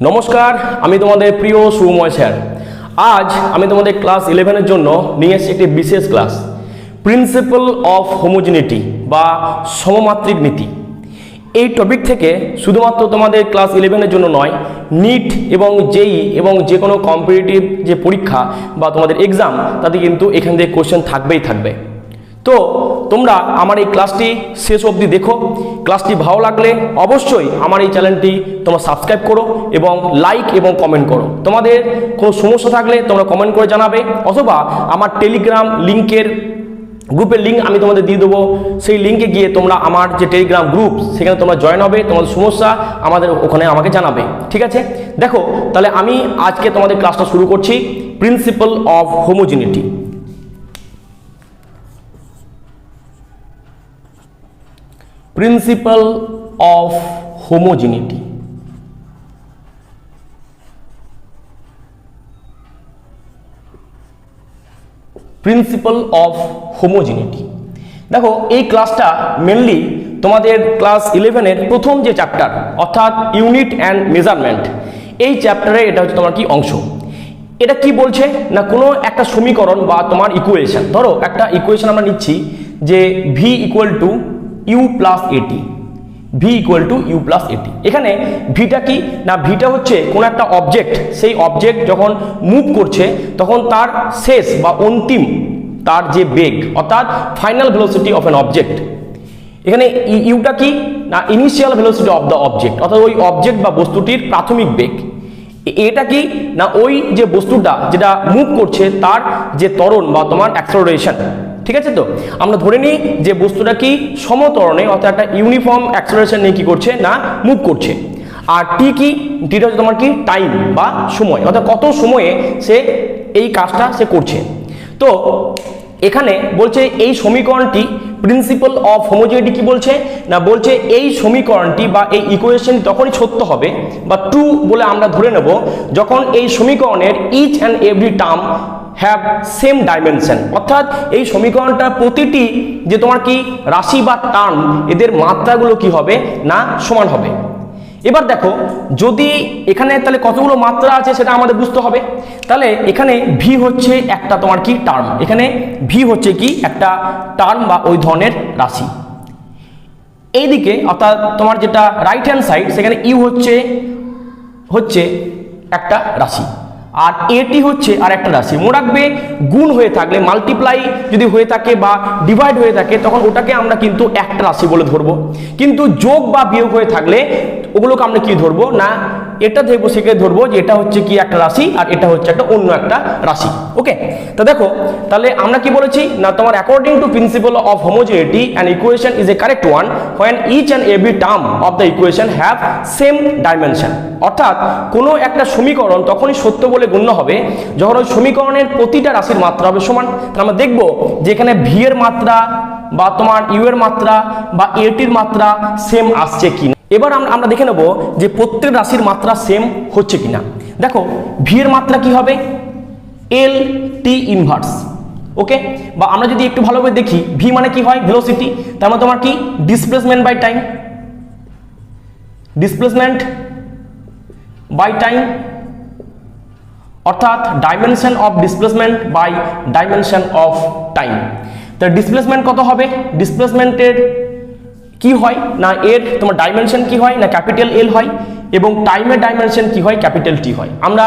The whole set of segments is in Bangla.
নমস্কার, আমি তোমাদের প্রিয় সুময় স্যার। আজ আমি তোমাদের ক্লাস 11-এর জন্য নিয়ে এসেছি একটি বিশেষ ক্লাস, প্রিন্সিপাল অফ হোমোজেনিটি বা সমমাত্রিক নীতি। এই টপিক থেকে শুধুমাত্র তোমাদের ক্লাস 11-এর জন্য নয়, নিট এবং জেই এবং যে কোনো কম্পিটিটিভ যে পরীক্ষা বা তোমাদের এক্সাম, তাতে কিন্তু এখান থেকে কোশ্চেন থাকবেই থাকবে। তো তোমরা আমার এই ক্লাসটি শেষ অবধি দেখো। ক্লাসটি ভালো লাগলে অবশ্যই আমার এই চ্যানেলটি তোমরা সাবস্ক্রাইব করো এবং লাইক এবং কমেন্ট করো। তোমাদের কোনো সমস্যা থাকলে তোমরা কমেন্ট করে জানাবে, অথবা আমার টেলিগ্রাম গ্রুপের লিঙ্ক আমি তোমাদের দিয়ে দেবো। সেই লিঙ্কে গিয়ে তোমরা আমার যে টেলিগ্রাম গ্রুপ, সেখানে তোমরা জয়েন হবে, তোমাদের সমস্যা ওখানে আমাকে জানাবে। ঠিক আছে, দেখো তাহলে আমি আজকে তোমাদের ক্লাসটা শুরু করছি, principle of homogeneity. Principle of homogeneity. Principle of homogeneity, দেখো এই ক্লাসটা মেনলি তোমাদের ক্লাস 11-এর প্রথম যে চ্যাপ্টার, অর্থাৎ ইউনিট অ্যান্ড মেজারমেন্ট, এই চ্যাপ্টারে এটা হচ্ছে তোমার কি অংশ। এটা কি বলছে না, কোনো একটা সমীকরণ বা তোমার ইকুয়েশন, ধরো একটা ইকুয়েশন আমরা নিচ্ছি যে v equal to u plus at, v equal to u plus at. এখানে ভিটা কি না, ভিটা হচ্ছে কোনো একটা অবজেক্ট, সেই অবজেক্ট যখন মুভ করছে তখন তার শেষ বা অন্তিম তার যে বেগ, অর্থাৎ final velocity of an object. এখানে ইউটা কি না, initial velocity of the object, অর্থাৎ ওই অবজেক্ট বা বস্তুটির প্রাথমিক বেগ। এটা কি না, ওই যে বস্তুটা যেটা মুভ করছে তার যে ত্বরণ বা তোমার অ্যাক্সেলারেশন। ঠিক আছে, তো আমরা ধরে নিই যে বস্তুটা কি সমত্বরণে, অর্থাৎ একটা ইউনিফর্ম অ্যাক্সেলারেশন নিয়ে কি করছে না, মুভ করছে। আর টিটা হচ্ছে তোমার কি টাইম বা সময়, অর্থাৎ কত সময়ে সে এই কাজটা সে করছে। তো এখানে বলছে এই সমীকরণটি, প্রিন্সিপাল অফ হোমোজেনিটি কি বলছে না, বলছে এই সমীকরণটি বা এই ইকুয়েশন তখনই সত্য হবে বা ট্রু বলে আমরা ধরে নেব যখন এই সমীকরণের each and every term have same dimension, অর্থাৎ এই সমীকরণটা প্রতিটি যে তোমার কি রাশি বা টার্ম, এদের মাত্রাগুলো কি হবে না, সমান হবে। এবার দেখো, যদি এখানে তাহলে কতগুলো মাত্রা আছে সেটা আমাদের বুঝতে হবে। তাহলে এখানে ভি হচ্ছে একটা তোমার কি টার্ম, এখানে ভি হচ্ছে কি একটা টার্ম বা ওই ধরনের রাশি। এইদিকে অর্থাৎ তোমার যেটা রাইট হ্যান্ড সাইড, সেখানে ইউ হচ্ছে একটা রাশি, আর এটি হচ্ছে আর একটা রাশি। মনে রাখবে, গুণ হয়ে থাকলে, মাল্টিপ্লাই যদি হয়ে থাকে বা ডিভাইড হয়ে থাকে, তখন ওটাকে আমরা কিন্তু একটা রাশি বলে ধরবো। কিন্তু যোগ বা বিয়োগ হয়ে থাকলে ওগুলোকে আমরা কি ধরবো না, এটা ধরবো, সেখানে ধরবো যে এটা হচ্ছে কি একটা রাশি আর এটা হচ্ছে একটা অন্য একটা রাশি। ওকে, তো দেখো তাহলে আমরা কি বলেছি না, তোমার according to principle of homogeneity an equation is a correct one when each and every term of the equation have same dimension. অর্থাৎ কোনো একটা সমীকরণ তখনই সত্য বলে গণ্য হবে যখন ওই সমীকরণের প্রতিটা রাশির মাত্রা হবে সমান। তাহলে আমরা দেখবো যে এখানে ভি এর মাত্রা বা তোমার ইউ এর মাত্রা বা এটির মাত্রা সেম আসছে কিনা। এবার আমরা দেখে নেব যে প্রত্যেক রাশির মাত্রা সেম হচ্ছে কিনা। দেখো ভি এর মাত্রা কি হবে, এল টি ইনভার্স। ওকে, বা আমরা যদি একটু ভালোভাবে দেখি, ভি মানে কি হয়, ভেলোসিটি, তার মানে তোমার কি displacement by time, displacement by time, অর্থাৎ dimension of displacement by dimension of time. তার ডিসপ্লেসমেন্ট কত হবে, ডিসপ্লেসমেন্টের কি হয় না, এর তোমার ডাইমেনশন কি হয় না, ক্যাপিটাল এল হয়, এবং টাইমের ডাইমেনশন কি হয়, ক্যাপিটাল টি হয়। আমরা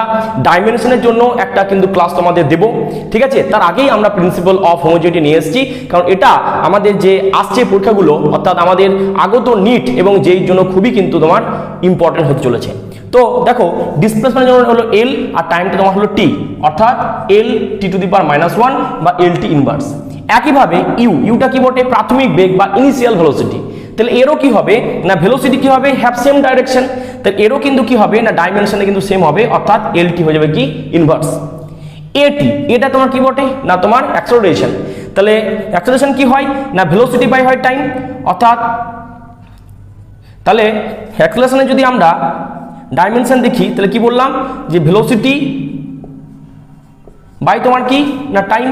ডাইমেনশনের জন্য একটা কিন্তু ক্লাস তোমাদের দেব, ঠিক আছে। তার আগেই আমরা প্রিন্সিপাল অফ হোমোজেনিটি নিয়ে এসেছি, কারণ এটা আমাদের যে আসছে পরীক্ষাগুলো, অর্থাৎ আমাদের আগত নিট এবং যেই জন্য খুবই কিন্তু তোমার ইম্পর্টেন্ট হতে চলেছে। তো দেখো, ডিসপ্লেসমেন্ট হলো এল আর টাইমটা তোমার হলো টি, অর্থাৎ এল টি টু দি পাওয়ার -1 বা এল টি ইনভার্স। একইভাবে ইউটা কি বটে, প্রাথমিক বেগ বা ইনিশিয়াল ভেলোসিটি। তাহলে এরও কি হবে না, ভেলোসিটি কি হবে, হ্যাভ সেম ডাইরেকশন। তাহলে এরও কিন্তু কি হবে না, ডাইমেনশনে কিন্তু সেম হবে, অর্থাৎ এল টি হয়ে যাবে কি ইনভার্স। এটি, এটা তোমার কি বটে না, তোমার অ্যাক্সেলারেশন। তাহলে অ্যাক্সেলারেশন কি হয় না, ভেলোসিটি বাই হয় টাইম, অর্থাৎ তাহলে অ্যাক্সেলারেশনে যদি আমরা ডাইমেনশন দেখি, তাহলে কি বললাম যে ভেলোসিটি বাই তোমার কি না টাইম।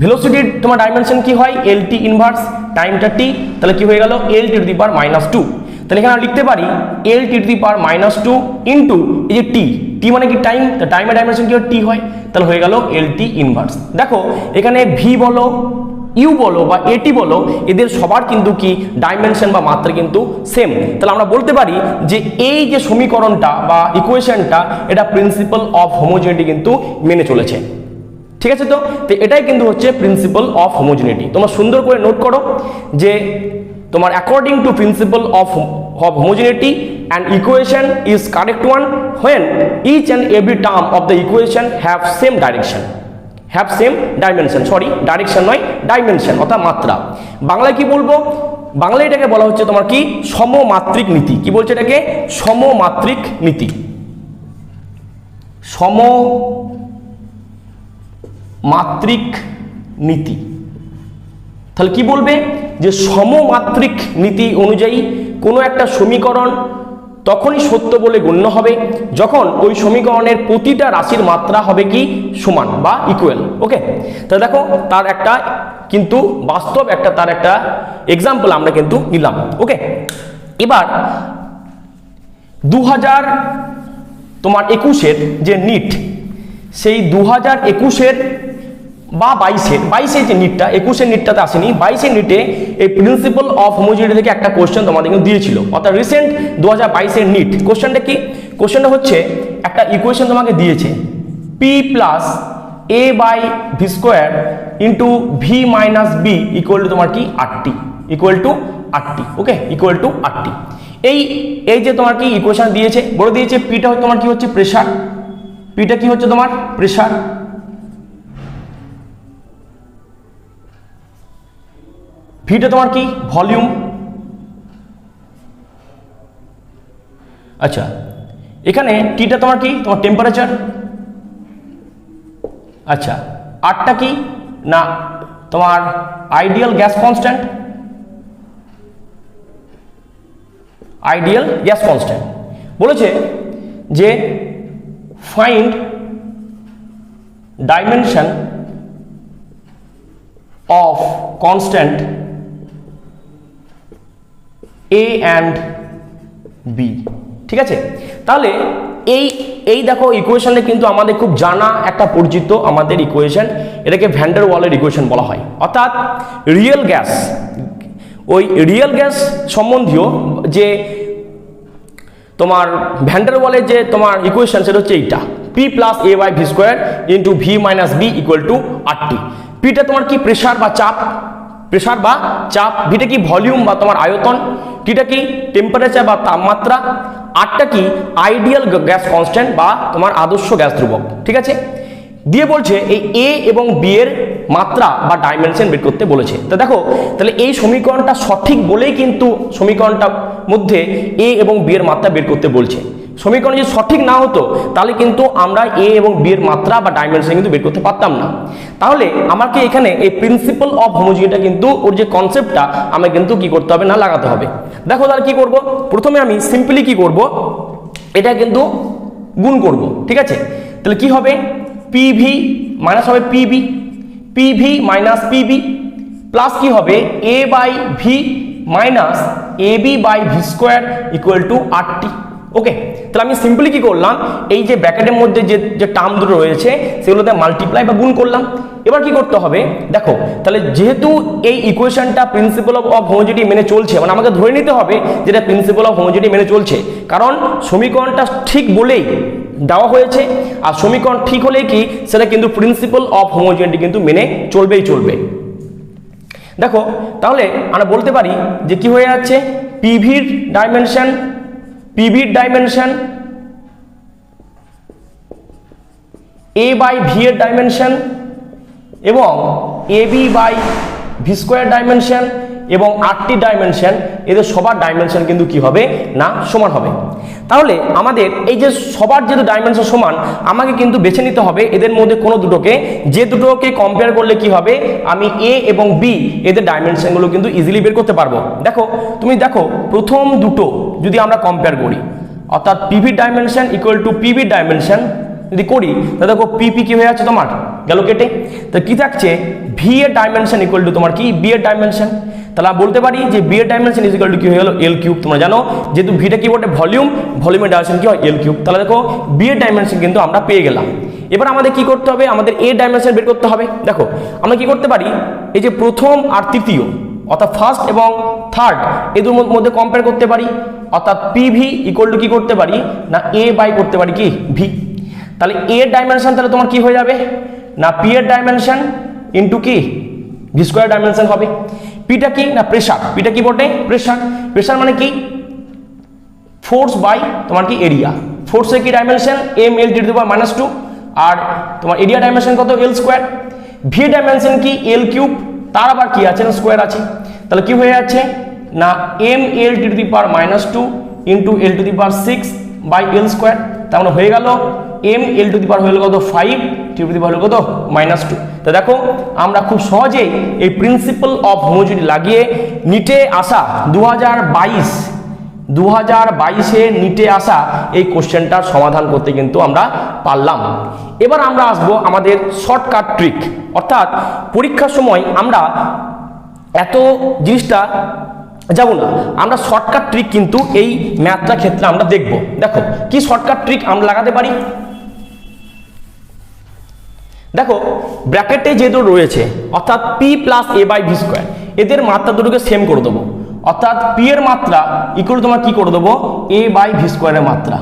ভেলোসিটির তোমার ডাইমেনশন কি হয়, এল টি ইনভার্স, টাইমটা টি, তাহলে কি হয়ে গেল এল টি টু দি পাওয়ার -2। তাহলে এখানে লিখতে পারি এল T to the power -2 into এই যে টি মানে কি টাইম, তো টাইমের ডাইমেনশন কি হয় টি হয়, তাহলে হয়ে গেল এল টি ইনভার্স। দেখো এখানে ভি বলো ইউ বলো বা এটি বলো এদের সবার কিন্তু কি ডাইমেনশন বা মাত্রা কিন্তু সেম। তাহলে আমরা বলতে পারি যে এই যে সমীকরণটা বা ইকুয়েশনটা এটা প্রিন্সিপাল অফ হোমোজেনিটি কিন্তু মেনে চলেছে। ঠিক আছে, তো এটাই কিন্তু হচ্ছে প্রিন্সিপাল অফ হোমোজেনিটি। তোমরা সুন্দর করে নোট করো যে তোমার according to principle of homogeneity an equation is correct one when each and every term of the equation have same direction, have same dimension, sorry direction নয় ডাইমেনশন অর্থাৎ মাত্রা। বাংলায় কি বলবো, বাংলায় এটাকে বলা হচ্ছে তোমার কি সমমাত্রিক নীতি। কি বলছে এটাকে? সমমাত্রিক নীতি, সমমাত্রিক নীতি। তাহলে কি বলবে যে সমমাত্রিক নীতি অনুযায়ী কোনো একটা সমীকরণ তখনই সত্য বলে গণ্য হবে যখন ওই সমীকরণের প্রতিটা রাশির মাত্রা হবে কি সমান বা ইকুয়াল। ওকে, তাহলে দেখো তার একটা কিন্তু বাস্তব একটা তার একটা এক্সাম্পল আমরা কিন্তু নিলাম। ওকে, এবার 2021 যে নিট, সেই 2021 বা 22 যে নিটটা, 21 নিটটাতে আসেনি, 22 নিটে এই প্রিন্সিপাল অফ হোমোজেনিটি থেকে একটা কোশ্চেন তোমাদের কিন্তু দিয়েছিল, অর্থাৎ রিসেন্ট 2022 নিট। কোশ্চেনটা কি? কোশ্চেনটা হচ্ছে একটা ইকুয়েশন তোমাকে দিয়েছে P plus A by V square into V minus B equal to তোমার কি RT, equal to RT. Okay, equal to RT. এই যে তোমার কি ইকুয়েশন দিয়েছে, বলে দিয়েছে পিটা তোমার কি হচ্ছে প্রেসার, পিটা কি হচ্ছে তোমার প্রেসার, ভিটা তোমার কি ভলিউম। আচ্ছা, এখানে টিটা তোমার কি তোমার টেম্পারেচার। আচ্ছা, আরটা কি না তোমার ideal gas constant, ideal gas constant. বলেছে যে find dimension of constant A and B. ঠিক আছে, তাহলে এই দেখো ইকুয়েশনে কিন্তু আমাদের খুব জানা একটা পরিচিত আমাদের ইকুয়েশন, এটাকে ভ্যান ডার ওয়ালের ইকুয়েশন বলা হয়। অর্থাৎ রিয়েল গ্যাস, ওই রিয়েল গ্যাস সম্বন্ধীয় যে তোমার ভ্যান ডার ওয়ালের যে তোমার ইকুয়েশন সেটা হচ্ছে এইটা P plus A by V square into V minus B equal to RT. পিটা তোমার কি প্রেসার বা চাপ, প্রেসার বা চাপ, ভিটা কি ভলিউম বা তোমার আয়তন, টিটা কি টেম্পারেচার বা তাপমাত্রা, আরটা কি আইডিয়াল গ্যাস কনস্ট্যান্ট বা তোমার আদর্শ গ্যাস ধ্রুবক। ঠিক আছে, দিয়ে বলছে এই এ এবং বি এর মাত্রা বা ডাইমেনশন বের করতে বলেছে। তো দেখো তাহলে এই সমীকরণটা সঠিক বলেই কিন্তু সমীকরণটার মধ্যে এ এবং বি এর মাত্রা বের করতে বলছে। সমীকরণ যদি সঠিক না হতো তাহলে কিন্তু আমরা এ এবং বি এর মাত্রা বা ডাইমেনশন কিন্তু বের করতে পারতাম না। তাহলে আমাকে এখানে এই প্রিন্সিপাল অফ হোমোজেনিটি কিন্তু ওর যে কনসেপ্টটা আমাকে কিন্তু কি করতে হবে না লাগাতে হবে। দেখো তাহলে কি করব, প্রথমে আমি সিম্পলি কি করব, এটা কিন্তু গুণ করব। ঠিক আছে, তাহলে কি হবে পিভি মাইনাস হবে PB, PV minus PB plus কি হবে A by V minus A B by V square equal to RT. Okay, তাহলে আমি সিম্পলি কি করলাম, এই যে ব্র্যাকেটের মধ্যে যে টার্ম দুটো রয়েছে সেগুলোতে মাল্টিপ্লাই বা গুণ করলাম। এবার কি করতে হবে দেখো, তাহলে যেহেতু এই ইকুয়েশনটা প্রিন্সিপাল অফ হোমোজেনিটি মেনে চলছে, মানে আমাকে ধরে নিতে হবে যেটা প্রিন্সিপাল অফ হোমোজেনিটি মেনে চলছে, কারণ সমীকরণটা ঠিক বলেই দেওয়া হয়েছে, আর সমীকরণ ঠিক হলেই কি সেটা কিন্তু প্রিন্সিপাল অফ হোমোজেনিটি কিন্তু মেনে চলবেই চলবে। দেখো তাহলে আমরা বলতে পারি যে কি হয়ে যাচ্ছে পিভির ডাইমেনশন, পিভির ডাইমেনশন এ বাই ভি এর ডাইমেনশন এবং A B by V square dimension এবং আরটি ডাইমেনশন, এদের সবার ডাইমেনশন কিন্তু কি হবে না সমান হবে। তাহলে আমাদের এই যে সবার যেহেতু ডাইমেনশন সমান, আমাকে কিন্তু বেছে নিতে হবে এদের মধ্যে কোনো দুটোকে, যে দুটোকে কম্পেয়ার করলে কি হবে আমি এ এবং বি এদের ডাইমেনশনগুলো কিন্তু ইজিলি বের করতে পারবো। দেখো তুমি দেখো প্রথম দুটো যদি আমরা কম্পেয়ার করি, অর্থাৎ PV dimension equal to PV dimension যদি করি, তাহলে দেখো পিপি কি হয়ে যাচ্ছে তোমার গেল কেটে, তো কি থাকছে ভি ভি এর ডাইমেনশন ইকুয়াল টু তোমার কি বি এর ডাইমেনশন। তাহলে আমরা বলতে পারি যে বি এর ডাইমেনশন ইজ ইকুয়াল টু কি হয়ে গেল এল কিউব। তোমরা জানো যেহেতু ভিটা কি বটে ভলিউম, ভলিউমের ডাইমেনশন কি হয় এল কিউব। তাহলে দেখো বি এর ডাইমেনশন কিন্তু আমরা পেয়ে গেলাম। এবার আমাদের কি করতে হবে, আমাদের এ ডাইমেনশন বের করতে হবে। দেখো আমরা কি করতে পারি, এই যে প্রথম আর তৃতীয় অর্থাৎ ফার্স্ট এবং থার্ড এদের মধ্যে কম্পেয়ার করতে পারি, অর্থাৎ পিভি ইকুয়াল টু কি করতে পারি না এ বাই করতে পারি কি ভি। তাহলে এ এর ডাইমেনশন তাহলে তোমার কি হয়ে যাবে না পি এর ডাইমেনশন ইন্টু কি ভি স্কোয়ার ডাইমেনশন হবে। পিটা কি না প্রেসার, পিটা কি বটে প্রেসার। প্রেসার মানে কি ফোর্স বাই তোমার কি এরিয়া। ফোর্সের কি dimension M L T to the power -2 আর তোমার এরিয়া ডাইমেনশন কত এল স্কোয়ার। ভি ডাইমেনশন কি এল কিউব, তার আবার কি আছে না স্কোয়ার আছে। তাহলে কি হয়ে যাচ্ছে না M L T to the power -2 into L to the power 6 by L square. তার মানে হয়ে গেল এম এল টু দি পাওয়ার হয়ে গেল কত 5 টি টু দি পাওয়ার কত -2। তো দেখো আমরা খুব সহজেই এই প্রিন্সিপাল অফ হোমোজিনিটি লাগিয়ে নিটে আসা 2022-এ নিটে আসা এই কোশ্চেনটার সমাধান করতে কিন্তু আমরা পারলাম। এবার আমরা আসবো আমাদের শর্টকাট ট্রিক, অর্থাৎ পরীক্ষার সময় আমরা এত জিনিসটা যাব না, আমরা শর্টকাট ট্রিক কিন্তু এই ম্যাথটার ক্ষেত্রে আমরা দেখব। দেখো কি শর্টকাট ট্রিক আমরা লাগাতে পারি। দেখো ব্র্যাকেটে যেহেতু রয়েছে অর্থাৎ P plus A by V square, এদের মাত্রা দুটোকে সেম করে দেবো, অর্থাৎ পি এর মাত্রা ইকুয়াল তোমার কি করে দেবো এ বাই ভি স্কোয়ারের মাত্রা,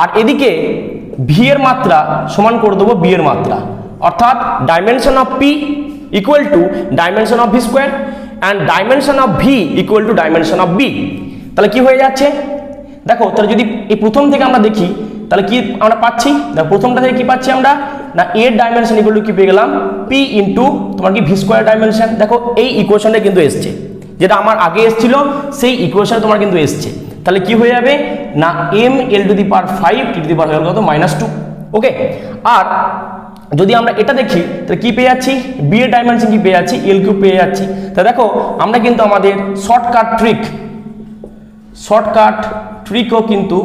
আর এদিকে ভি এর মাত্রা সমান করে দেবো বি এর মাত্রা, অর্থাৎ dimension of P equal to dimension of V square and dimension of V equal to dimension of B. তাহলে কি হয়ে যাচ্ছে দেখো, তাহলে যদি এই প্রথম থেকে আমরা দেখি তাহলে কি আমরা পাচ্ছি, দেখো প্রথমটা থেকে কি পাচ্ছি আমরা না এর ডাইমেনশন ইকুয়াল টু কি পেয়ে গেলাম পি ইন্টু তোমার কি ভি স্কোয়ার ডাইমেনশন। দেখো এই ইকুয়েশনটা কিন্তু এসছে, যেটা আমার আগে এসেছিল সেই ইকুয়েশন তোমার কিন্তু এসছে। তাহলে কি হয়ে যাবে না M L to the power 5 T to the power কত -2। ওকে, আর যদি আমরা এটা দেখি তাহলে কি পেয়ে যাচ্ছি বি এর ডাইমেনশন কি পেয়ে যাচ্ছি এল কিউব পেয়ে যাচ্ছি। তা দেখো আমরা কিন্তু আমাদের শর্টকাট ট্রিকও কিন্তু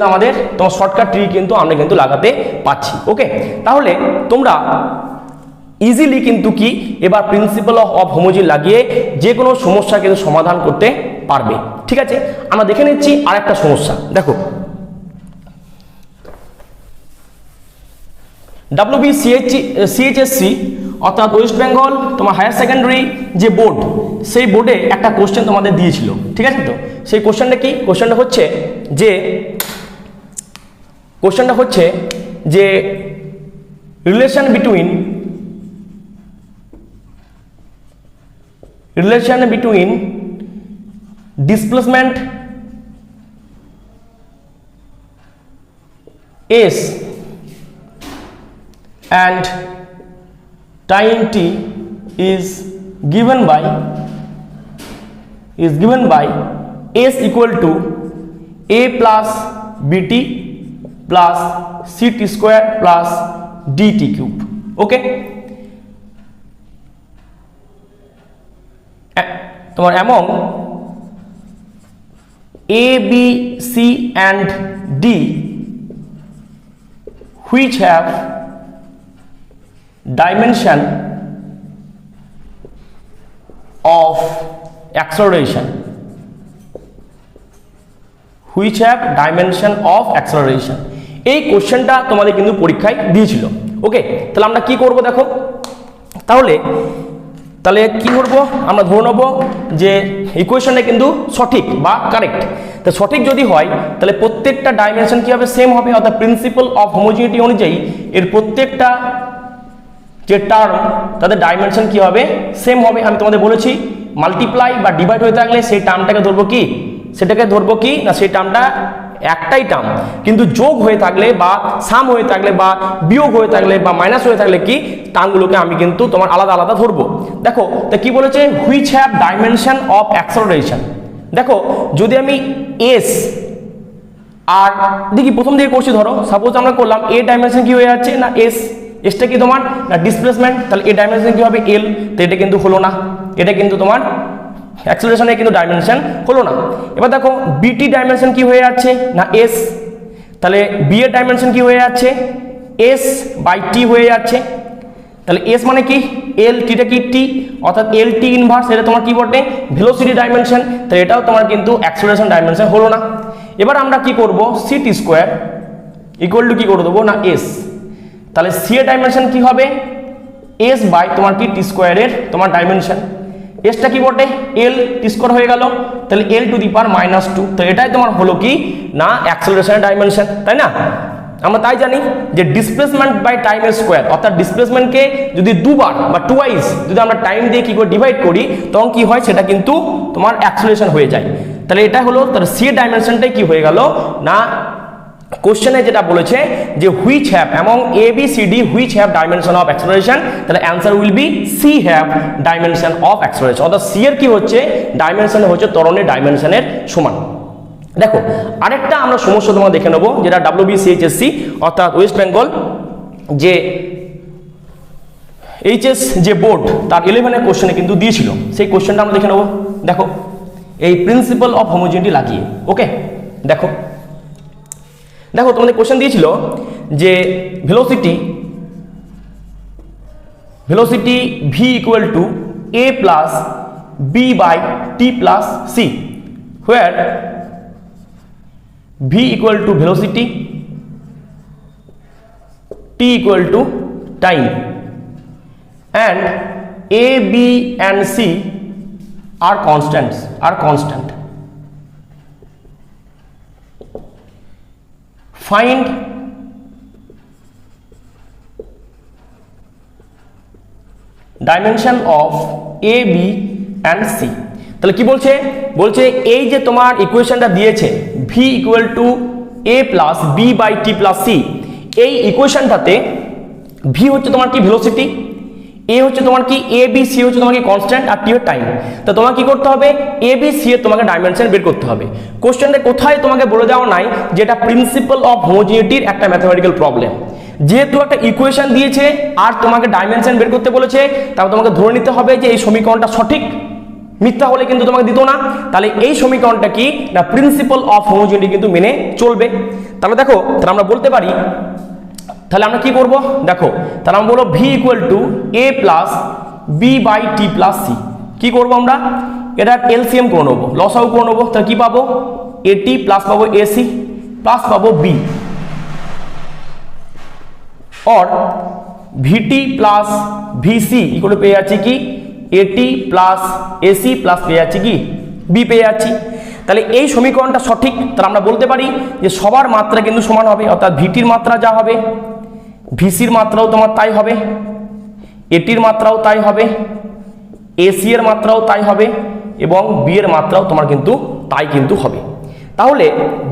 আমাদের তোমার শর্টকাট ট্রিক কিন্তু আমরা কিন্তু লাগাতে পাচ্ছি। ওকে, তাহলে তোমরা ইজিলি কিন্তু কি এবার প্রিন্সিপাল অফ হোমোজিনিটি লাগিয়ে যে কোনো সমস্যা কিন্তু সমাধান করতে পারবে। ঠিক আছে, আমরা দেখে নিচ্ছি আরেকটা সমস্যা। দেখো WBCHSC অর্থাৎ ওয়েস্ট বেঙ্গল তোমার হায়ার সেকেন্ডারি যে বোর্ড, সেই বোর্ডে একটা কোশ্চেন তোমাদের দিয়েছিল। ঠিক আছে, তো সেই কোশ্চেনটা কি, কোশ্চেনটা হচ্ছে যে relation between displacement S and time t is given by S equal to a plus bt plus ct square plus dt cube. ওকে, তোমার among a b c and d which have dimension of acceleration এই কোশ্চেনটা তোমাদের কিন্তু পরীক্ষায় দিয়েছিল। ওকে, তাহলে আমরা কি করব দেখো, তাহলে কি করব আমরা ধরে নেব যে ইকুয়েশনটা কিন্তু সঠিক বা কারেক্ট। তো সঠিক যদি হয় তাহলে প্রত্যেকটা ডাইমেনশন কি হবে সেম হবে, অর্থাৎ প্রিন্সিপাল অফ হোমোজিনিটি অনুযায়ী এর প্রত্যেকটা যে টার্ম তাদের ডাইমেনশন কি হবে সেম হবে। আমি তোমাদের বলেছি মাল্টিপ্লাই বা ডিভাইড হয়ে থাকলে সেই টার্মটাকে ধরবো কি, সেটাকে ধরবো কি না সেই টার্মটা একটাই টার্ম, কিন্তু যোগ হয়ে থাকলে বা সাম হয়ে থাকলে বা বিয়োগ হয়ে থাকলে বা মাইনাস হয়ে থাকলে কি টার্মগুলোকে আমি কিন্তু তোমার আলাদা আলাদা ধরবো। দেখো তা কি বলেছে which have dimension of acceleration. দেখো যদি আমি এস আর দেখি প্রথম দিকে করছি, ধরো সাপোজ আমরা করলাম এ ডাইমেনশন কি হয়ে যাচ্ছে না এসটা কি তোমার না ডিসপ্লেসমেন্ট, তাহলে এ ডাইমেনশন কি হবে এল, তো এটা কিন্তু হলো না, এটা কিন্তু তোমার অ্যাক্সেলারেশনে কিন্তু ডাইমেনশন হলো না। এবার দেখো বিটি ডাইমেনশন কি হয়ে যাচ্ছে না এস, তাহলে বি এর ডাইমেনশন কি হয়ে যাচ্ছে এস বাই টি হয়ে যাচ্ছে। তাহলে এস মানে কি এল, টিটা কি টি, অর্থাৎ এল টি ইনভার্স, এটা তোমার কি বটে ভেলোসিটি ডাইমেনশন। তাহলে এটাও তোমার কিন্তু অ্যাক্সেলারেশন ডাইমেনশন হলো না। এবার আমরা কি করব, C T square equal to কি করে দেবো না এস। তাহলে সি এর ডাইমেনশন কি হবে এস বাই তোমার কি টি স্কোয়ারের তোমার ডাইমেনশন। এসটা কি বটে এল, টি স্কোয়ার হয়ে গেল, তাহলে এল টু দি পাওয়ার -2। তো এটাই তোমার হলো কি না অ্যাক্সেলারেশনের ডাইমেনশন, তাই না? আমরা তাই জানি যে ডিসপ্লেসমেন্ট বাই টাইমের স্কোয়ার, অর্থাৎ ডিসপ্লেসমেন্টকে যদি দুবার বা টুয়াইস যদি আমরা টাইম দিয়ে কি করে ডিভাইড করি তখন কি হয় সেটা কিন্তু তোমার অ্যাক্সেলারেশন হয়ে যায়। তাহলে এটা হলো তার সি এর ডাইমেনশনটাই কি হয়ে গেল না কোশ্চেনে যেটা বলেছে যে হুইচ হ্যাভ এবং A B C D which have dimension of acceleration, তাহলে answer will be C have dimension of acceleration, অর্থাৎ সি এর কি হচ্ছে ডাইমেনশন হচ্ছে ত্বরণের ডাইমেনশনের সমান। দেখো আরেকটা আমরা সমস্যা তোমাকে দেখে নেবো যেটা WBCHSC অর্থাৎ ওয়েস্ট বেঙ্গল যে এইচএস যে বোর্ড তার 11-এর কোশ্চেনে কিন্তু দিয়েছিল, সেই কোশ্চেনটা আমরা দেখে নেবো। দেখো এই প্রিন্সিপাল অফ হোমোজেনিটি লাগিয়ে, ওকে দেখো দেখো তোমাদের কোশ্চেন দিয়েছিল যে velocity V equal to A plus B by T plus C, where v equal to velocity, t equal to time, and a, b and c are constants, find dimension of a, b and c। তাহলে কি বলছে, বলছে এই যে তোমার ইকুয়েশনটা দিয়েছে v equal to a plus B by T plus C, এই ইকুয়েশনটাতে v হচ্ছে তোমার কি ভেলোসিটি, a হচ্ছে তোমার কি এ বি সি হচ্ছে তোমার কি কনস্ট্যান্ট, আর টি হচ্ছে টাইম। তো তোমাকে কি করতে হবে এ বি সি এর তোমাকে ডাইমেনশন বের করতে হবে। কোশ্চেনটা কোথায় তোমাকে বলে দেওয়া নাই যে এটা প্রিন্সিপাল অফ হোমোজেনিটির একটা ম্যাথমেটিক্যাল প্রবলেম। যেহেতু একটা ইকুয়েশন দিয়েছে আর তোমাকে ডাইমেনশন বের করতে বলেছে, তাহলে তোমাকে ধরে নিতে হবে যে এই সমীকরণটা সঠিক, মিথ্যা হলে কিন্তু তোমাকে দিত না। তাহলে এই সমীকরণটা কি না প্রিন্সিপাল অফ হোমোজেনিটি কিন্তু মেনে চলবে। তাহলে দেখো তাহলে আমরা বলতে পারি, তাহলে আমরা কি করব দেখো, তাহলে আমরা বলবো V equal to A plus B by T plus C. কি করবো আমরা এটা এলসিএম করে নেবো, লসাগু করে নেবো। তাহলে কি পাবো এটি প্লাস পাবো এসি প্লাস পাবো বি, और ভিটি প্লাস ভিসি ইকুয়াল টু পেয়ে যাচ্ছি কি এটি প্লাস এসি প্লাস পেয়ে যাচ্ছি কি বি পেয়ে যাচ্ছি। তাহলে এই সমীকরণটা সঠিক, তাহলে আমরা বলতে পারি যে সবার মাত্রা কিন্তু সমান হবে, অর্থাৎ ভিটির মাত্রা যা হবে ভিসির মাত্রাও তোমার তাই হবে, এটির মাত্রাও তাই হবে, এসি এর মাত্রাও তাই হবে এবং বি এর মাত্রাও তোমার কিন্তু তাই কিন্তু হবে। তাহলে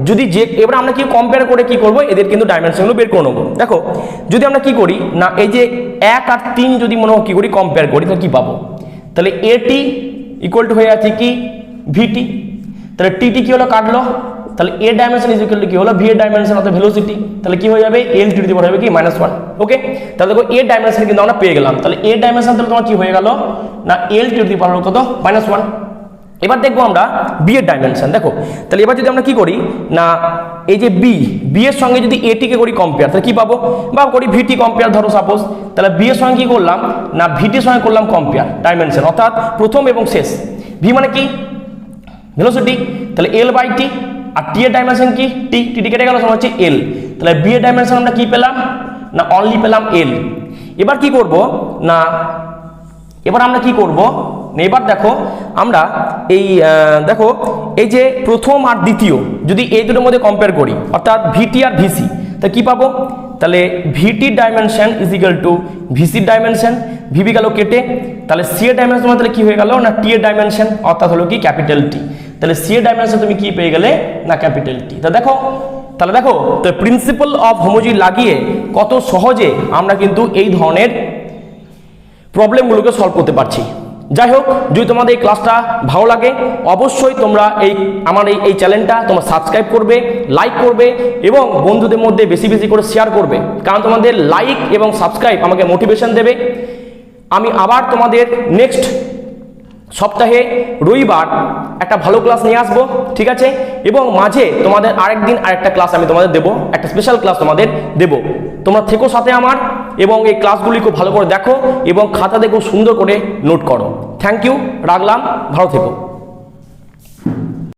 যদি যে এবার আমরা কি কম্পেয়ার করে কি করব এদের কিন্তু ডাইমেনশনগুলো বের করে নেব। দেখো যদি আমরা কি করি না এই যে 1 আর 3 যদি মনে হয় কি করি কম্পেয়ার করি তাহলে কি পাবো, তাহলে এটি ইকুয়াল টু হয়ে যাচ্ছে কি ভিটি, তাহলে টিটি কি হলো কাটলো, তাহলে এ ডাইমেনশন ইজ ইকুয়াল টু কি হলো ভি এর ডাইমেনশন অর্থাৎ ভেলোসিটি, তাহলে কি হয়ে যাবে এল টু দি পাওয়ার হবে কি -1। ওকে তাহলে দেখো এ ডাইমেনশন কিন্তু আমরা পেয়ে গেলাম, তাহলে এ ডাইমেনশন তাহলে তোমার কি হয়ে গেল না এল টু দি পাওয়ার কত -1। এবার দেখবো আমরা বি এর ডাইমেনশন। দেখো তাহলে এবার যদি আমরা কি করি না এই যে বি এর সঙ্গে যদি এটিকে করি কম্পেয়ার তাহলে কি পাবো, বা করি ভিটি কম্পেয়ার ধরো সাপোজ, তাহলে বি এর সঙ্গে কি করলাম না ভিটির সঙ্গে করলাম কম্পেয়ার ডাইমেনশন, অর্থাৎ প্রথম এবং শেষ। ভি মানে কি ভেলোসিটি, তাহলে এল বাই টি, আর টি এর ডাইমেনশন কি টি, টি কেটে গেল সমান হচ্ছে এল, তাহলে বি এর ডাইমেনশন আমরা কি পেলাম না অনলি পেলাম এল। এবার কি করব না এবার আমরা কি করব, এবার দেখো আমরা এই দেখো এই যে প্রথম আর দ্বিতীয় যদি এই দুটোর মধ্যে কম্পেয়ার করি অর্থাৎ ভিটি আর ভিসি, তা কি পাবো, তাহলে VT dimension is equal to ভিসির ডাইমেনশন, ভিবি গেল কেটে, তাহলে সি এর ডাইমেনশন তাহলে কি হয়ে গেল না টি এর ডাইমেনশন অর্থাৎ হলো কি ক্যাপিটাল টি, তাহলে সি এর ডাইমেনশন তুমি কি পেয়ে গেলে না ক্যাপিটাল টি। তা দেখো তাহলে দেখো তো প্রিন্সিপাল অফ হোমোজেনিটি লাগিয়ে কত সহজে আমরা কিন্তু এই ধরনের প্রবলেমগুলোকে সলভ করতে পারছি। যাই হোক যদি তোমাদের এই ক্লাসটা ভালো লাগে অবশ্যই তোমরা আমার এই চ্যানেলটা তোমরা সাবস্ক্রাইব করবে, লাইক করবে এবং বন্ধুদের মধ্যে বেশি বেশি করে শেয়ার করবে, কারণ তোমাদের লাইক এবং সাবস্ক্রাইব আমাকে মোটিভেশন দেবে। আমি আবার তোমাদের নেক্সট সপ্তাহে রবিবার একটা ভালো ক্লাস নিয়ে আসবো, ঠিক আছে, এবং মাঝে তোমাদের আরেকদিন আরেকটা ক্লাস আমি তোমাদের দেবো, একটা স্পেশাল ক্লাস তোমাদের দেবো। তোমরা থেকো সাথে আমার, এবং এই ক্লাসগুলি খুব ভালো করে দেখো এবং খাতাতে খুব সুন্দর করে নোট করো। থ্যাংক ইউ, রাখলাম, ভালো থেকো।